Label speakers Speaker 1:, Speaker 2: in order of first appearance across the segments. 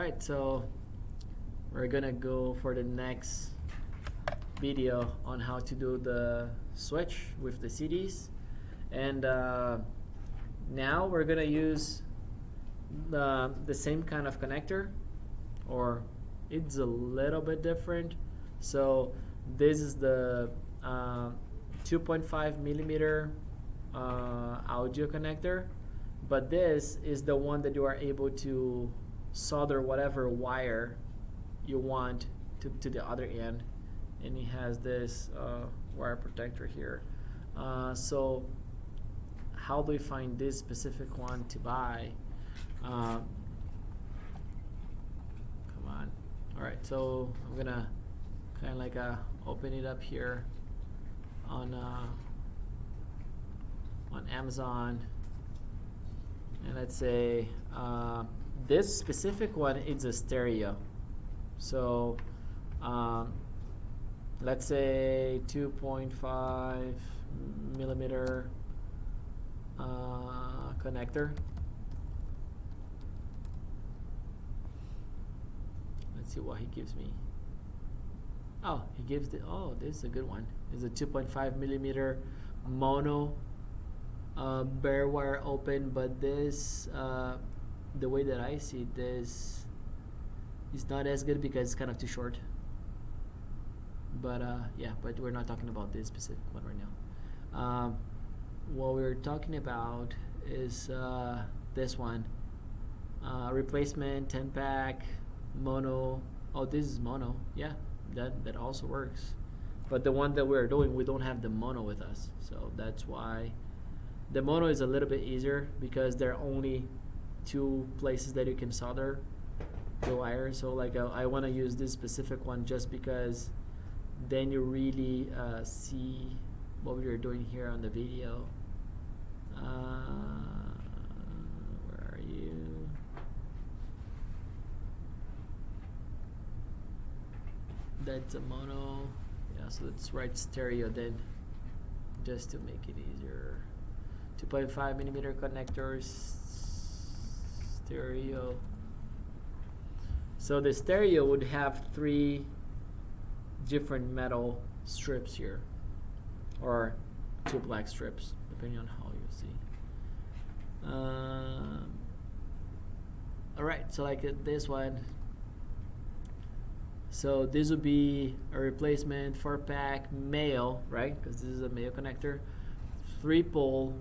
Speaker 1: Alright, so we're gonna go for the next video on how to do the switch with the CDs. And now we're gonna use the same kind of connector, or it's a little bit different. So this is the 2.5 millimeter audio connector, but this is the one that you are able to solder whatever wire you want to the other end, and it has this wire protector here. So how do we find this specific one to buy? Come on. Alright, so I'm gonna kind of like open it up here on Amazon, and let's say this specific one is a stereo. So let's say 2.5 millimeter connector. Let's see what he gives me. Oh, he gives the, oh, this is a good one. It's a 2.5 millimeter mono bare wire open, but this, the way that I see this is not as good because it's kind of too short. But yeah, but we're not talking about this specific one right now. What we're talking about is this one, replacement 10-pack mono. Oh, this is mono. Yeah, that also works. But the one that we're doing, we don't have the mono with us, so that's why the mono is a little bit easier, because there are only two places that you can solder the wire. So like I want to use this specific one just because then you really see what we are doing here on the video. Where are you? That's a mono. Yeah, so let's write stereo then, just to make it easier. 2.5 millimeter connectors, stereo. So the stereo would have 3 different metal strips here, or 2 black strips, depending on how you see. Alright, so like this one. So this would be a replacement 4-pack male, right? Because this is a male connector. 3 pole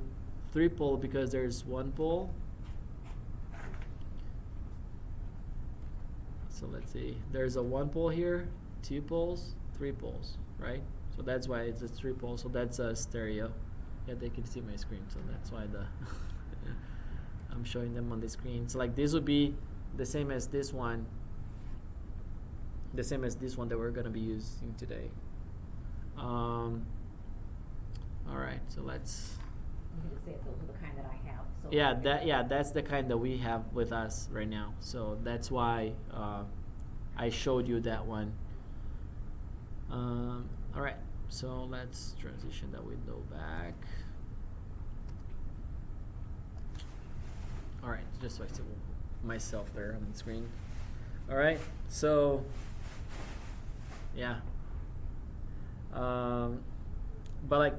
Speaker 1: because there's 1 pole. So let's see, there's a 1 pole here, 2 poles, 3 poles, right? So that's why it's a 3 pole. So that's a stereo. Yeah, they can see my screen, so that's why the I'm showing them on the screen. So like this would be the same as this one, that we're gonna be using today. All right, so let's.
Speaker 2: You can say those are the kind that I have. So
Speaker 1: Yeah, that's the kind that we have with us right now. So that's why I showed you that one. All right, so let's transition that window back. All right, just so I see myself there on the screen. All right, so yeah, but like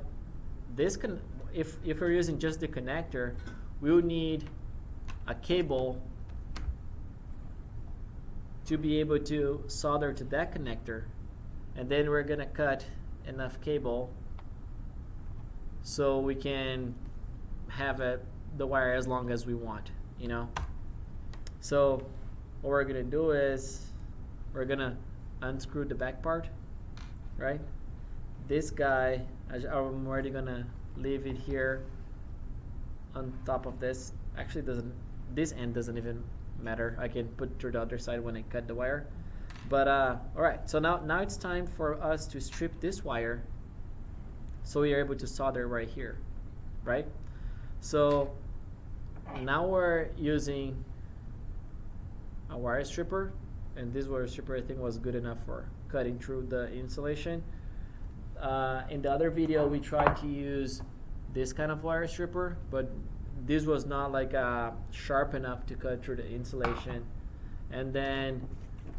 Speaker 1: this if we're using just the connector, we would need a cable to be able to solder to that connector, and then we're gonna cut enough cable so we can have the wire as long as we want, you know. So what we're gonna do is we're gonna unscrew the back part, right? This guy, I'm already gonna leave it here on top of this. Actually, this end doesn't even matter. I can put through the other side when I cut the wire. But all right, so now it's time for us to strip this wire so we are able to solder right here, right? So now we're using a wire stripper, and this wire stripper I think was good enough for cutting through the insulation. In the other video we tried to use this kind of wire stripper, but this was not like sharp enough to cut through the insulation, and then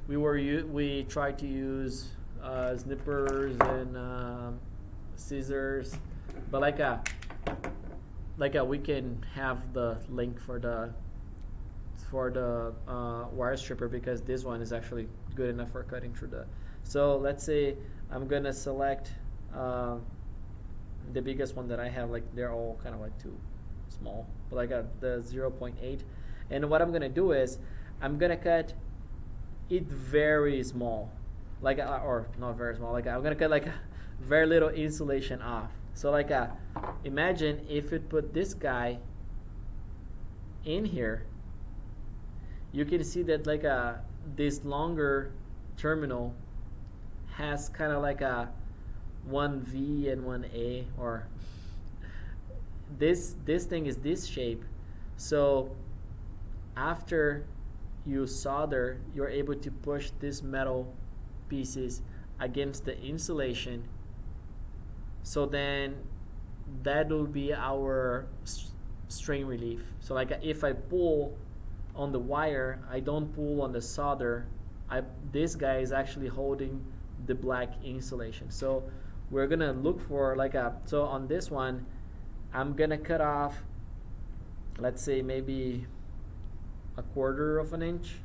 Speaker 1: we tried to use snippers and scissors, but we can have the link for the wire stripper, because this one is actually good enough for cutting through the. So let's say I'm gonna select the biggest one that I have. Like, they're all kind of like too small, but I got the 0.8, and what I'm gonna do is I'm gonna cut it very small, like or not very small. Like, I'm gonna cut like very little insulation off. So like imagine if you put this guy in here, you can see that like this longer terminal has kind of like a one V and one A, or this thing is this shape. So after you solder, you're able to push these metal pieces against the insulation. So then that will be our strain relief. So like if I pull on the wire, I don't pull on the solder. This guy is actually holding the black insulation. So we're gonna look for like so on this one, I'm gonna cut off, let's say maybe 1/4 of an inch,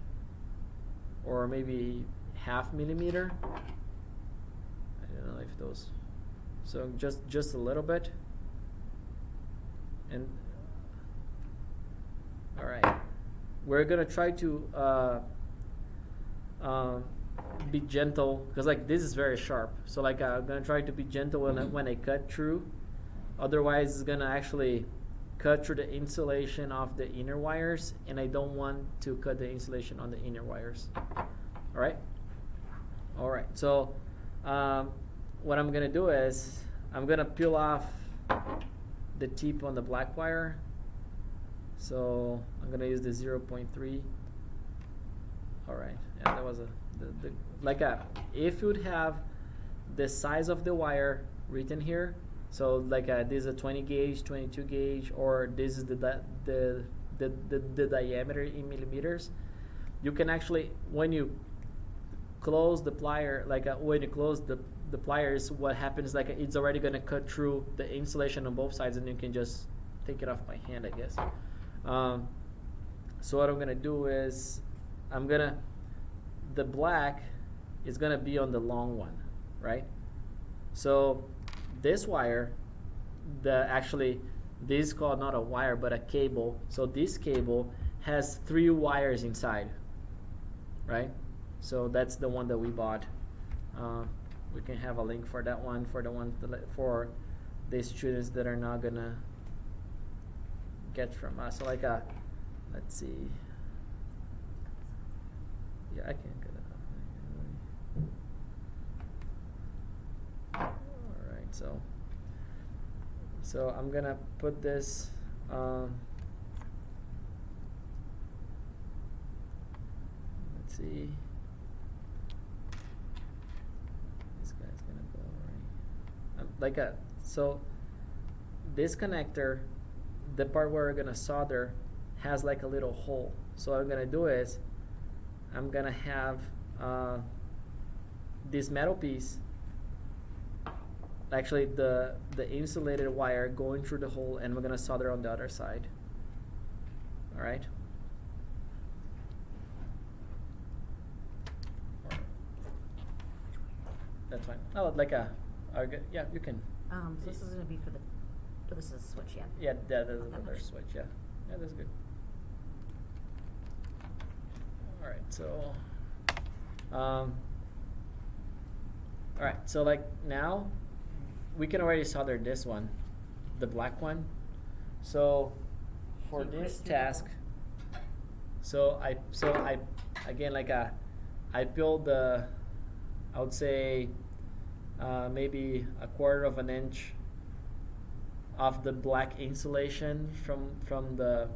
Speaker 1: or maybe 0.5 millimeter. I don't know if those. So just a little bit. And all right, we're gonna try to be gentle, because like this is very sharp. So like I'm gonna try to be gentle when I cut through. Otherwise, it's gonna actually cut through the insulation of the inner wires, and I don't want to cut the insulation on the inner wires. All right. All right. So what I'm gonna do is I'm gonna peel off the tip on the black wire. So I'm gonna use the 0.3. All right. Yeah, that was if you'd have the size of the wire written here. So like this is a 20 gauge, 22 gauge, or this is the diameter in millimeters. You can actually, when you close the plier, when you close the pliers, what happens, like it's already gonna cut through the insulation on both sides, and you can just take it off by hand, I guess. So what I'm gonna do is the black is gonna be on the long one, right? So this wire, this is called not a wire but a cable. So this cable has 3 wires inside, right? So that's the one that we bought. We can have a link for that one, for the students that are not gonna get from us. So like let's see. Yeah, I can get it. Alright, so I'm gonna put this let's see. This guy's gonna go right. So this connector, the part where we're gonna solder, has like a little hole. So what I'm gonna do is I'm gonna have this metal piece, actually the insulated wire, going through the hole, and we're gonna solder on the other side. All right. That's fine. Oh, yeah, you can.
Speaker 2: So this is gonna be for this is a switch, yeah?
Speaker 1: Yeah, that is another switch. Yeah, that's good. All right, so all right, so like now we can already solder this one, the black one. So for this task, so I again, I build I would say maybe 1/4 of an inch of the black insulation from the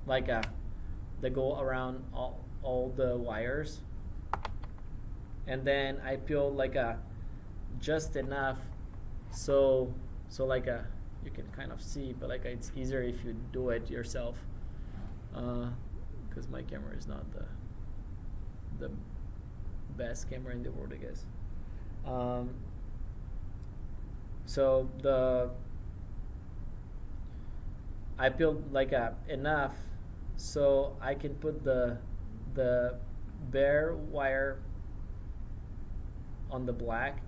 Speaker 1: that go around all the wires, and then I peel just enough so you can kind of see, but it's easier if you do it yourself, because my camera is not the the best camera in the world, I guess. So I built like enough so I can put the bare wire on the black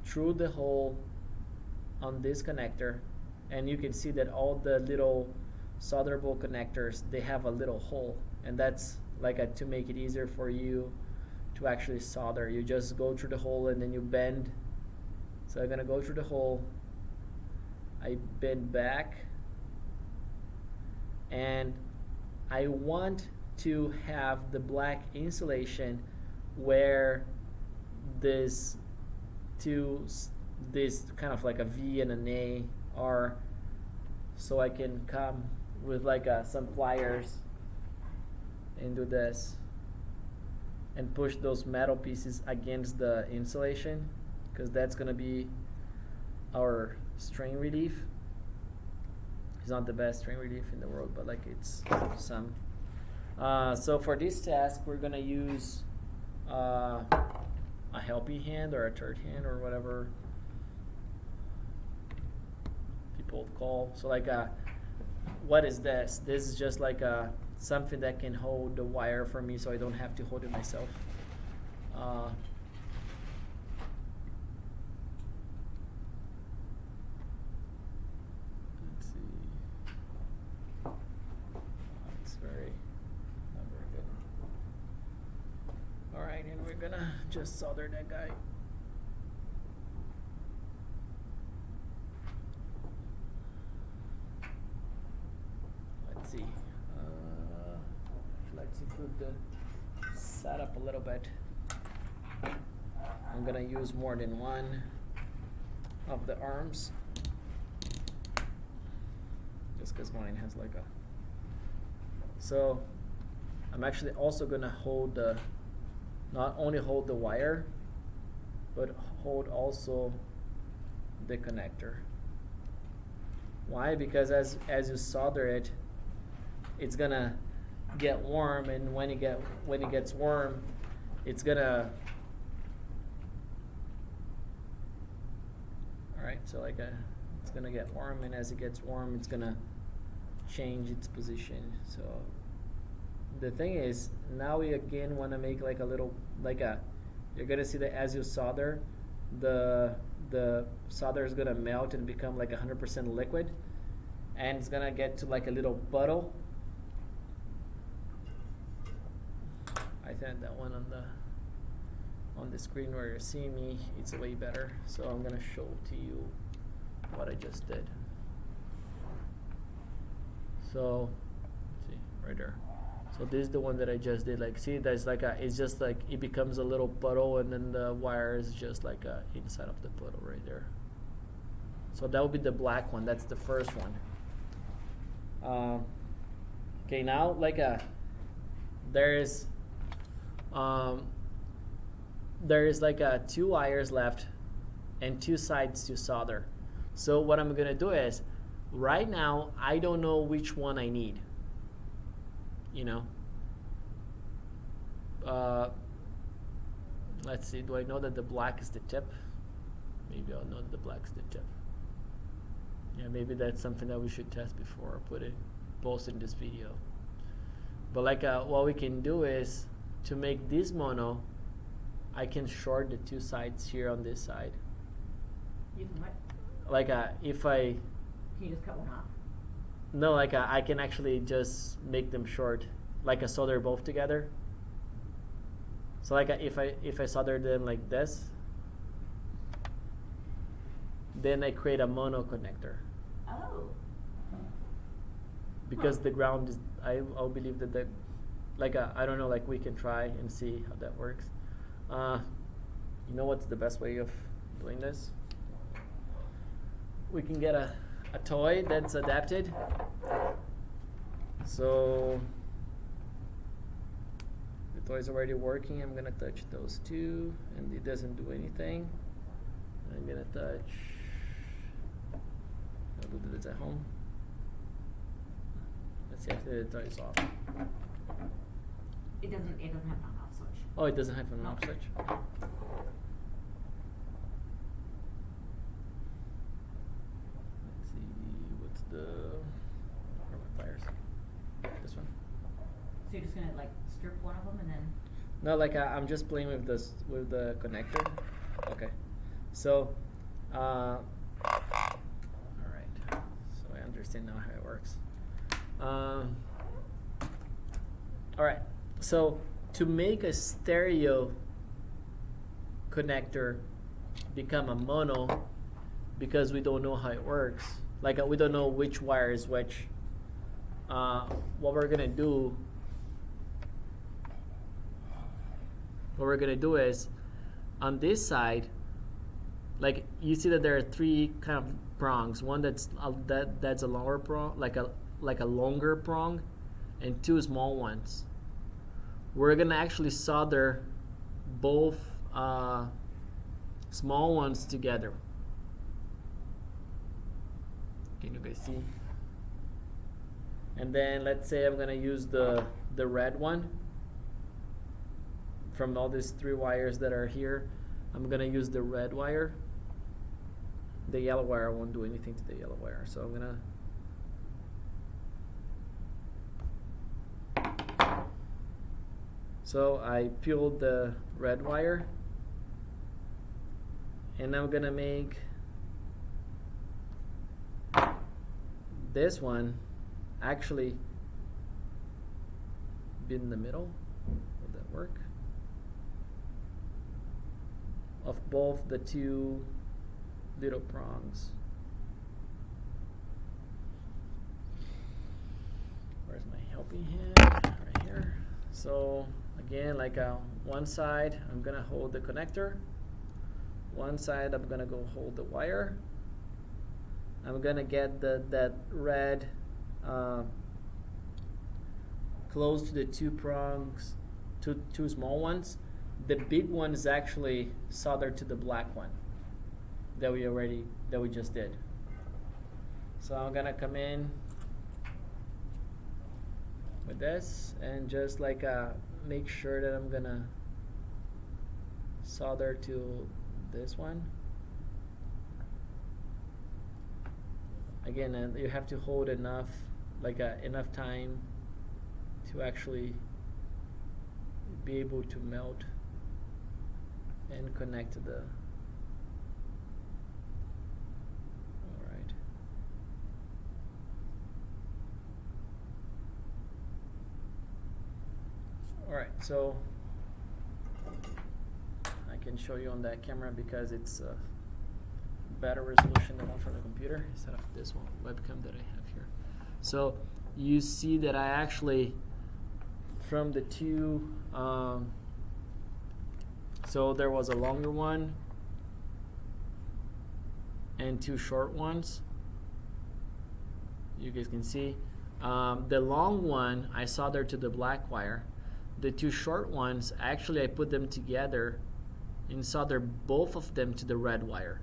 Speaker 1: through the hole on this connector, and you can see that all the little solderable connectors, they have a little hole, and that's like to make it easier for you to actually solder. You just go through the hole and then you bend. So I'm gonna go through the hole, I bend back, and I want to have the black insulation where this kind of like a V and an A are, so I can come with like some pliers and do this and push those metal pieces against the insulation, because that's gonna be our strain relief. It's not the best strain relief in the world, but like it's some. So for this task, we're gonna use a helping hand or a third hand or whatever people call. So like what is this? This is just like something that can hold the wire for me, so I don't have to hold it myself. Let's see. It's very not very good. All right, and we're gonna just solder that guy. Let's see. Let's improve the setup a little bit. I'm gonna use more than one of the arms, just because mine has like a. So I'm actually also gonna hold not only hold the wire, but hold also the connector. Why? Because as you solder it, it's gonna get warm, and when it gets warm, it's gonna. All right, so like it's gonna get warm, and as it gets warm, it's gonna change its position. So the thing is, now we again want to make like a little you're gonna see that as you solder, the solder is gonna melt and become like 100% liquid, and it's gonna get to like a little puddle. I think that one on the screen where you're seeing me, it's way better. So I'm gonna show to you what I just did. So let's see right there. So this is the one that I just did. Like, see, there's like it's just like it becomes a little puddle, and then the wire is just like inside of the puddle right there. So that would be the black one. That's the first one. Okay, now like there is like 2 wires left and 2 sides to solder. So what I'm gonna do is, right now I don't know which one I need. You know, let's see, do I know that the black is the tip? Maybe I'll know that the black is the tip. Yeah, maybe that's something that we should test before I post in this video. But like what we can do is, to make this mono, I can short the 2 sides here on this side.
Speaker 2: You can what?
Speaker 1: Like if I.
Speaker 2: Can you just cut one off?
Speaker 1: No, like I can actually just make them short, like solder both together. So like if I solder them like this, then I create a mono connector.
Speaker 2: Oh.
Speaker 1: Because the ground is, I'll believe that I don't know, like we can try and see how that works. You know what's the best way of doing this? We can get a toy that's adapted. So the toy's already working. I'm gonna touch those 2, and it doesn't do anything. I'm gonna touch. I'll do this at home. Let's see if the toy is off.
Speaker 2: It doesn't have an on-off switch.
Speaker 1: Oh, it doesn't have an off switch. Let's see, what's the, where are my pliers? This one.
Speaker 2: So you're just gonna like strip one of them and then?
Speaker 1: No, like I'm just playing with this with the connector. Okay, so all right. So I understand now how it works. All right. So to make a stereo connector become a mono, because we don't know how it works, like we don't know which wire is which. What we're gonna do is on this side, like you see that there are three kind of prongs. One that's a longer prong, like a longer prong, and two small ones. We're gonna actually solder both small ones together. Can you guys see? And then let's say I'm gonna use the red one. From all these three wires that are here, I'm gonna use the red wire. The yellow wire won't do anything to the yellow wire, so I'm gonna So I peeled the red wire, and I'm gonna make this one actually be in the middle. Will that work? Of both the two little prongs. Where's my helping hand? Right here. So again, like one side I'm gonna hold the connector, one side I'm gonna go hold the wire. I'm gonna get that red close to the two prongs, two small ones. The big one is actually soldered to the black one that we just did. So I'm gonna come in with this and just like make sure that I'm gonna solder to this one. Again, you have to hold enough, like enough time to actually be able to melt and connect to the. All right. All right, so I can show you on that camera because it's better resolution than one from the computer instead of this one webcam that I have here. So you see that I actually, from the two, so there was a longer one and two short ones. You guys can see. The long one I soldered to the black wire. The two short ones, actually I put them together and solder both of them to the red wire.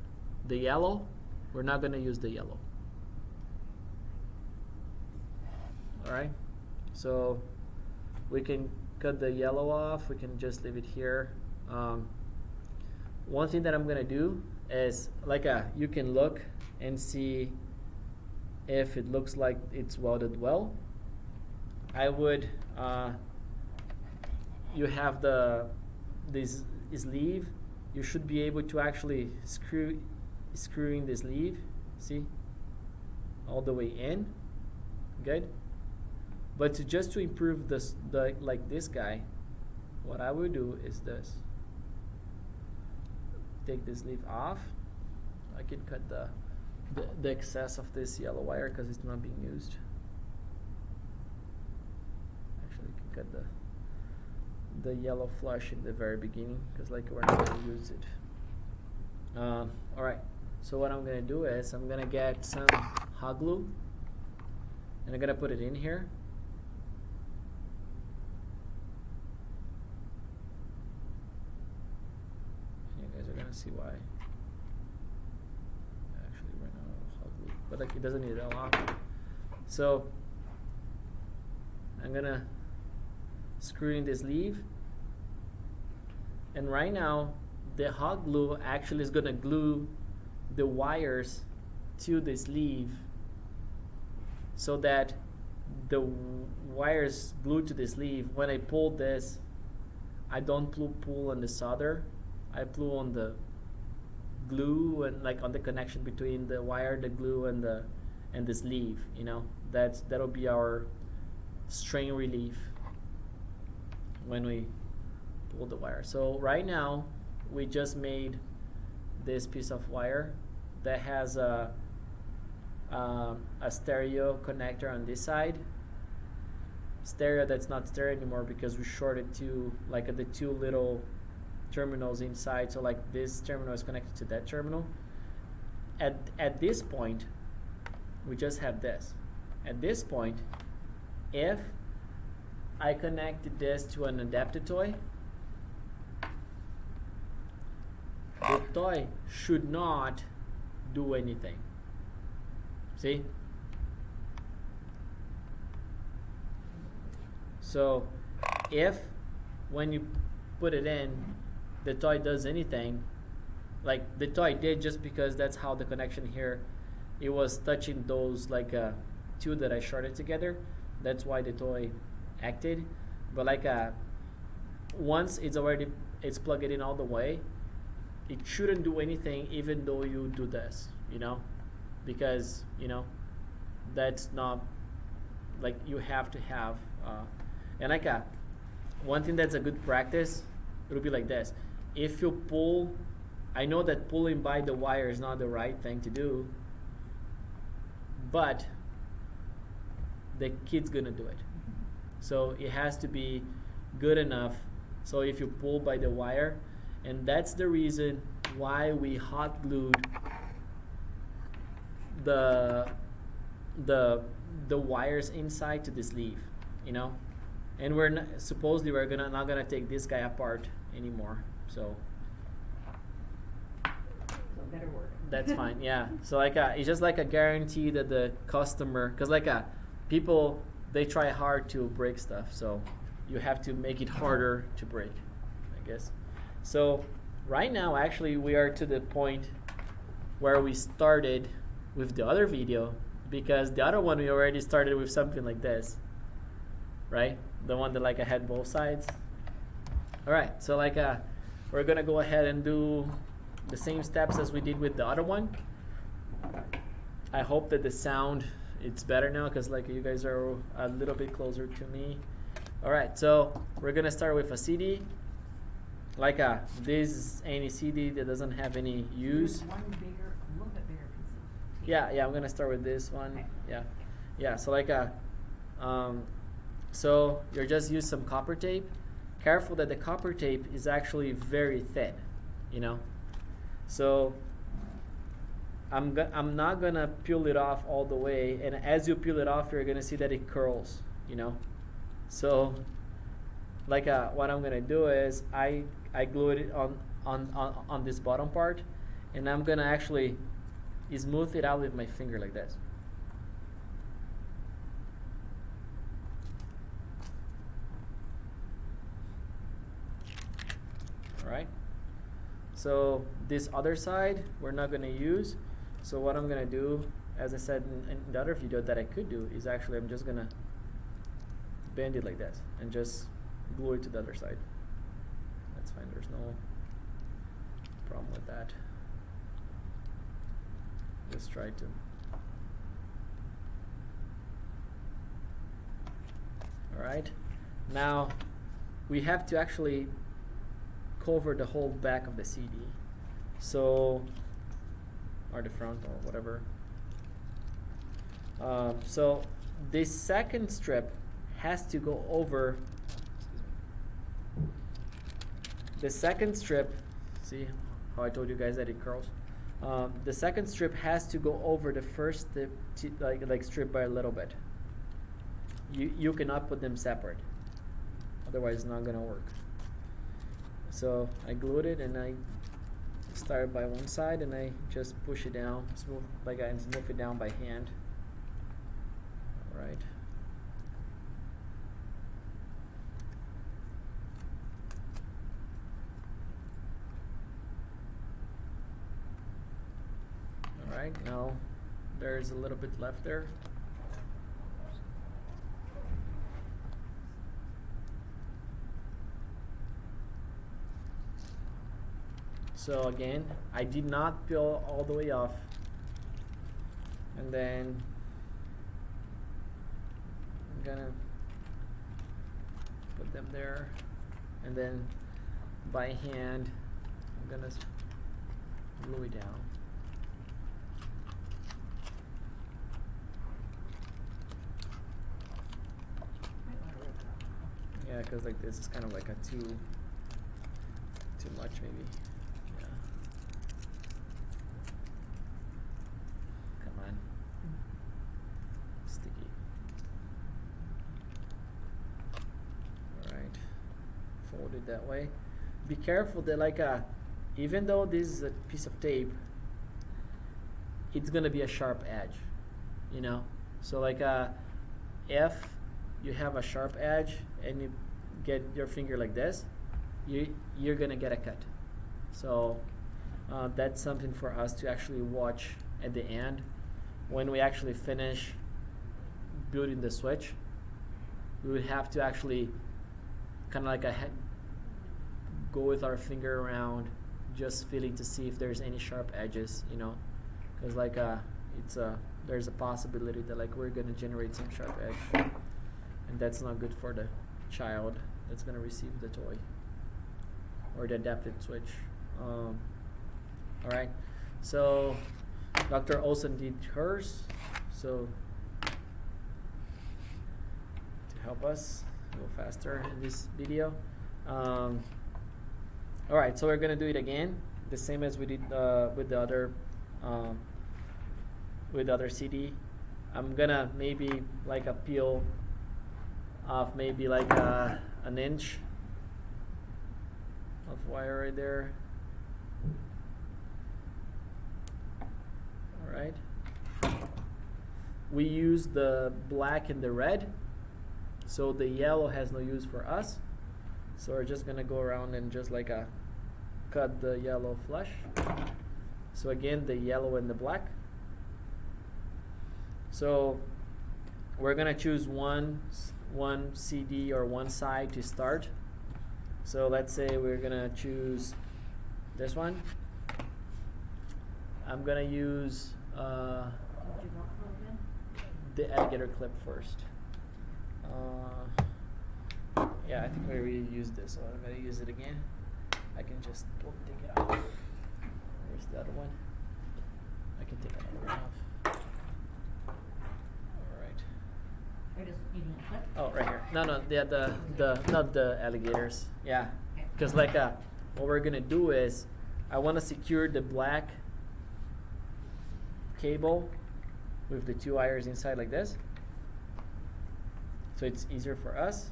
Speaker 1: The yellow, we're not going to use the yellow. Alright, so we can cut the yellow off, we can just leave it here. One thing that I'm going to do is, like you can look and see if it looks like it's welded well. I would, you have this sleeve, you should be able to actually screw in the sleeve, see, all the way in, good. But just to improve this, like this guy, what I will do is this. Take this sleeve off. I can cut the excess of this yellow wire because it's not being used. Actually, you can cut the yellow flush in the very beginning because like we're not going to use it. All right. So what I'm going to do is I'm going to get some hot glue and I'm going to put it in here. You guys are going to see why. I actually ran out of hot glue, but like it doesn't need a lot. So I'm going to screw in this sleeve And right now, the hot glue actually is gonna glue the wires to the sleeve so that the wires glued to the sleeve, when I pull this, I don't pull on the solder, I pull on the glue and like on the connection between the wire, the glue, and the sleeve. You know, that'll be our strain relief when we pull the wire. So right now we just made this piece of wire that has a stereo connector on this side. Stereo that's not stereo anymore because we shorted to like the two little terminals inside. So like this terminal is connected to that terminal. At this point, we just have this. At this point, if I connect this to an adapted toy, the toy should not do anything. See? So if when you put it in, the toy does anything, like the toy did just because that's how the connection here, it was touching those like two that I shorted together. That's why the toy acted. But like once it's plugged in all the way, it shouldn't do anything even though you do this, you know, because you know that's not like you have to have and like one thing that's a good practice, it would be like this. If you pull, I know that pulling by the wire is not the right thing to do, but the kid's gonna do it. So it has to be good enough. So if you pull by the wire, and that's the reason why we hot glued the wires inside to the sleeve, you know, and we're not, supposedly we're not gonna take this guy apart anymore. So
Speaker 2: better word.
Speaker 1: that's fine. Yeah. So like it's just like a guarantee that the customer, because like people, they try hard to break stuff, so you have to make it harder to break, I guess. So right now, actually, we are to the point where we started with the other video, because the other one we already started with something like this, right? The one that like I had both sides. All right, so like we're gonna go ahead and do the same steps as we did with the other one. I hope that the sound it's better now because like you guys are a little bit closer to me. All right, so we're gonna start with a CD. Like this is any CD that doesn't have any use.
Speaker 2: One bigger, a little bit bigger piece of tape.
Speaker 1: Yeah, I'm gonna start with this one.
Speaker 2: Okay.
Speaker 1: Yeah. So like so you're just use some copper tape. Careful that the copper tape is actually very thin, you know. So I'm not gonna peel it off all the way, and as you peel it off, you're gonna see that it curls, you know. So like what I'm gonna do is I glued it on this bottom part, and I'm gonna actually smooth it out with my finger like this. All right. So this other side we're not gonna use. So what I'm gonna do, as I said in the other video that I could do, is actually I'm just gonna bend it like this and just glue it to the other side. That's fine, there's no problem with that. Just try to. Alright, now we have to actually cover the whole back of the CD. So, or the front or whatever. So this second strip has to go over. The second strip, see how I told you guys that it curls? The second strip has to go over the first strip, like strip by a little bit. You cannot put them separate, otherwise it's not gonna work. So I glued it and I started by one side and I just push it down, smooth it down by hand. All right. Alright, now there's a little bit left there. So again, I did not peel all the way off. And then I'm gonna put them there. And then by hand, I'm gonna glue it down. Yeah, because like this is kind of like a too much maybe. Yeah. Come on. Sticky. Alright. Fold it that way. Be careful that like even though this is a piece of tape, it's gonna be a sharp edge, you know? So like if you have a sharp edge and you get your finger like this, you're gonna get a cut. So that's something for us to actually watch at the end when we actually finish building the switch. We would have to actually kind of like go with our finger around, just feeling to see if there's any sharp edges, you know, because like there's a possibility that like we're gonna generate some sharp edge, and that's not good for the child that's gonna receive the toy or the adapted switch. All right, so Dr. Olsen did hers, so to help us go faster in this video. All right, so we're gonna do it again, the same as we did with the other CD. I'm gonna maybe like a peel of maybe like an inch of wire right there. All right. We use the black and the red, so the yellow has no use for us. So we're just gonna go around and just like cut the yellow flush. So again, the yellow and the black. So we're gonna choose one CD or one side to start. So let's say we're gonna choose this one. I'm gonna use the alligator clip first. Yeah, I think we already used this, so I'm gonna use it again. I can just take it off. There's the other one. I can take another one off. Alright.
Speaker 2: Or just needing a clip?
Speaker 1: Oh, right here. No, the not the alligators. Yeah, because like what we're gonna do is I want to secure the black cable with the two wires inside like this, so it's easier for us.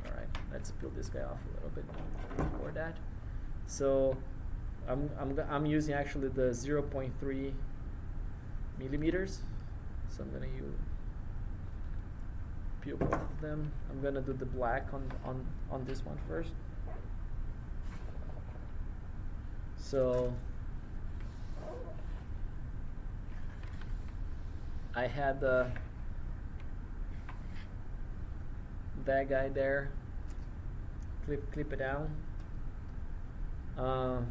Speaker 1: All right, let's peel this guy off a little bit before that. So I'm using actually the 0.3 millimeters. So I'm gonna peel both of them. I'm gonna do the black on this one first. So I had that guy there. Clip it down. I'm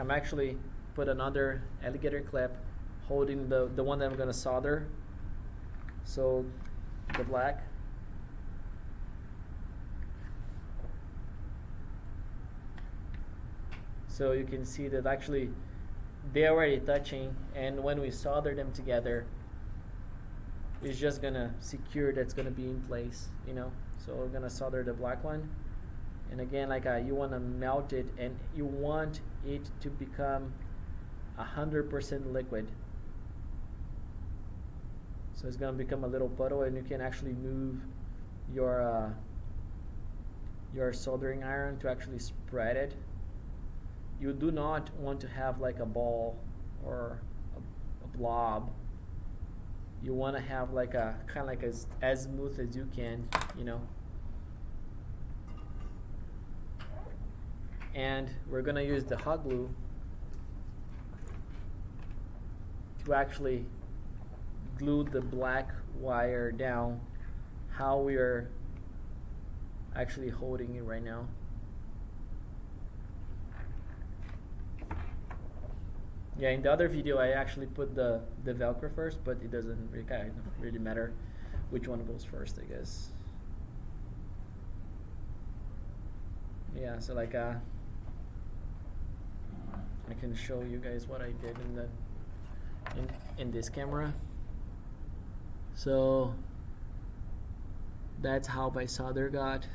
Speaker 1: actually put another alligator clip holding the one that I'm gonna solder. So the black. So you can see that actually they're already touching, and when we solder them together, it's just gonna secure that's gonna be in place, you know. So we're gonna solder the black one, and again, like you wanna melt it, and you want it to become 100% liquid. So it's gonna become a little puddle, and you can actually move your soldering iron to actually spread it. You do not want to have like a ball or a blob. You want to have like a kind of like as smooth as you can, you know. And we're gonna use the hot glue to actually glue the black wire down how we are actually holding it right now. Yeah, in the other video I actually put the Velcro first, but it doesn't really, kind of really matter which one goes first, I guess. Yeah, so like I can show you guys what I did in this camera. So that's how my solder got.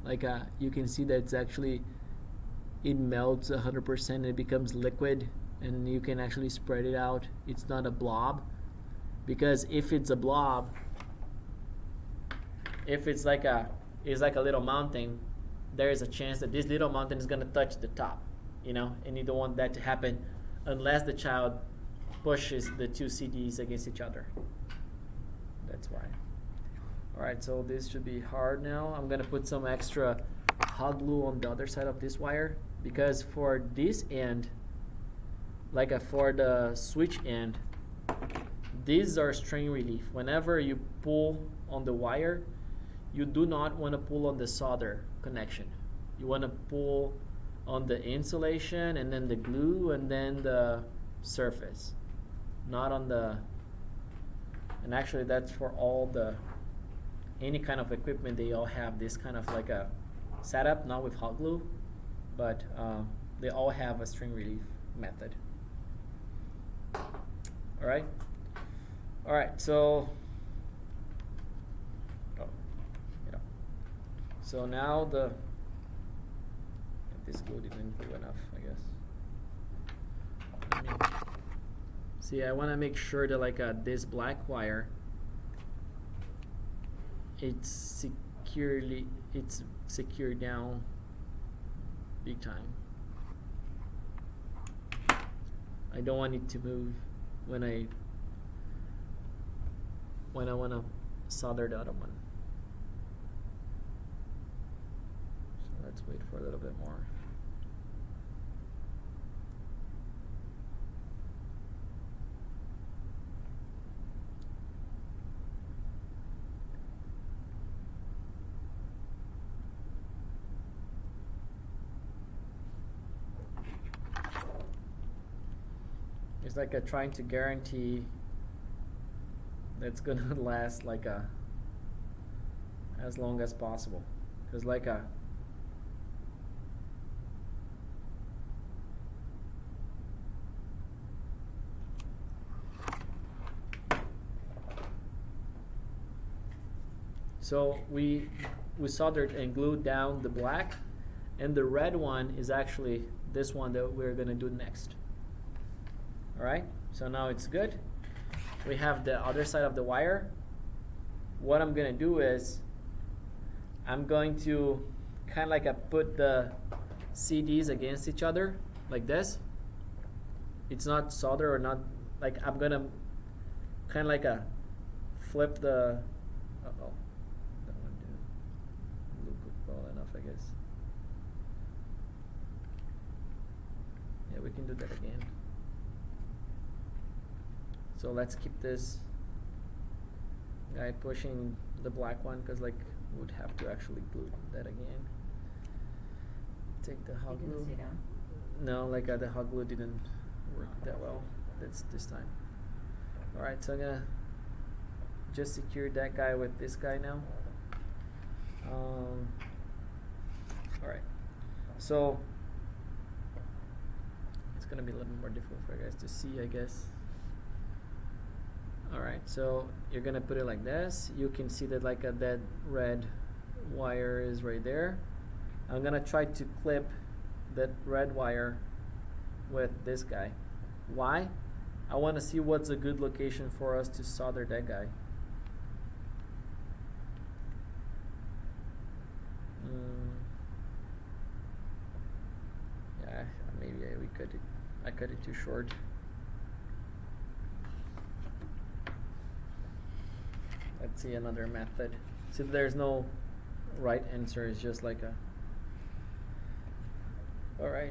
Speaker 1: Like you can see that it's actually, it melts 100%, it becomes liquid, and you can actually spread it out. It's not a blob, because if it's a blob, if it's like a little mountain, there is a chance that this little mountain is gonna touch the top, you know, and you don't want that to happen unless the child pushes the two CDs against each other. That's why. Alright, so this should be hard now. I'm gonna put some extra hot glue on the other side of this wire, because for this end, like for the switch end, these are strain relief. Whenever you pull on the wire, you do not want to pull on the solder connection. You want to pull on the insulation and then the glue and then the surface, not on the, and actually that's for all the, any kind of equipment, they all have this kind of like a setup, not with hot glue, but they all have a strain relief method. Alright, so so now this glue didn't glue enough, I guess. See, I want to make sure that like this black wire, it's secured down big time. I don't want it to move when I want to solder the other one. So let's wait for a little bit more. It's like trying to guarantee that's gonna last like as long as possible, because like so we soldered and glued down the black, and the red one is actually this one that we're gonna do next. Alright, so now it's good. We have the other side of the wire. What I'm gonna do is I'm going to kind of like put the CDs against each other like this. It's not solder or not, like I'm gonna kind of like flip the, uh-oh, that one didn't look well enough, I guess. Yeah, we can do that again. So let's keep this guy pushing the black one, because like we'd have to actually glue that again. Take the hot glue.
Speaker 2: Stay down?
Speaker 1: No, like the hot glue didn't work that well this time. Alright, so I'm gonna just secure that guy with this guy now. Alright, so it's gonna be a little more difficult for you guys to see, I guess. Alright, so you're gonna put it like this. You can see that like that red wire is right there. I'm gonna try to clip that red wire with this guy. Why? I want to see what's a good location for us to solder that guy. Yeah, maybe I cut it too short. Let's see another method. See, there's no right answer. It's just like a. All right.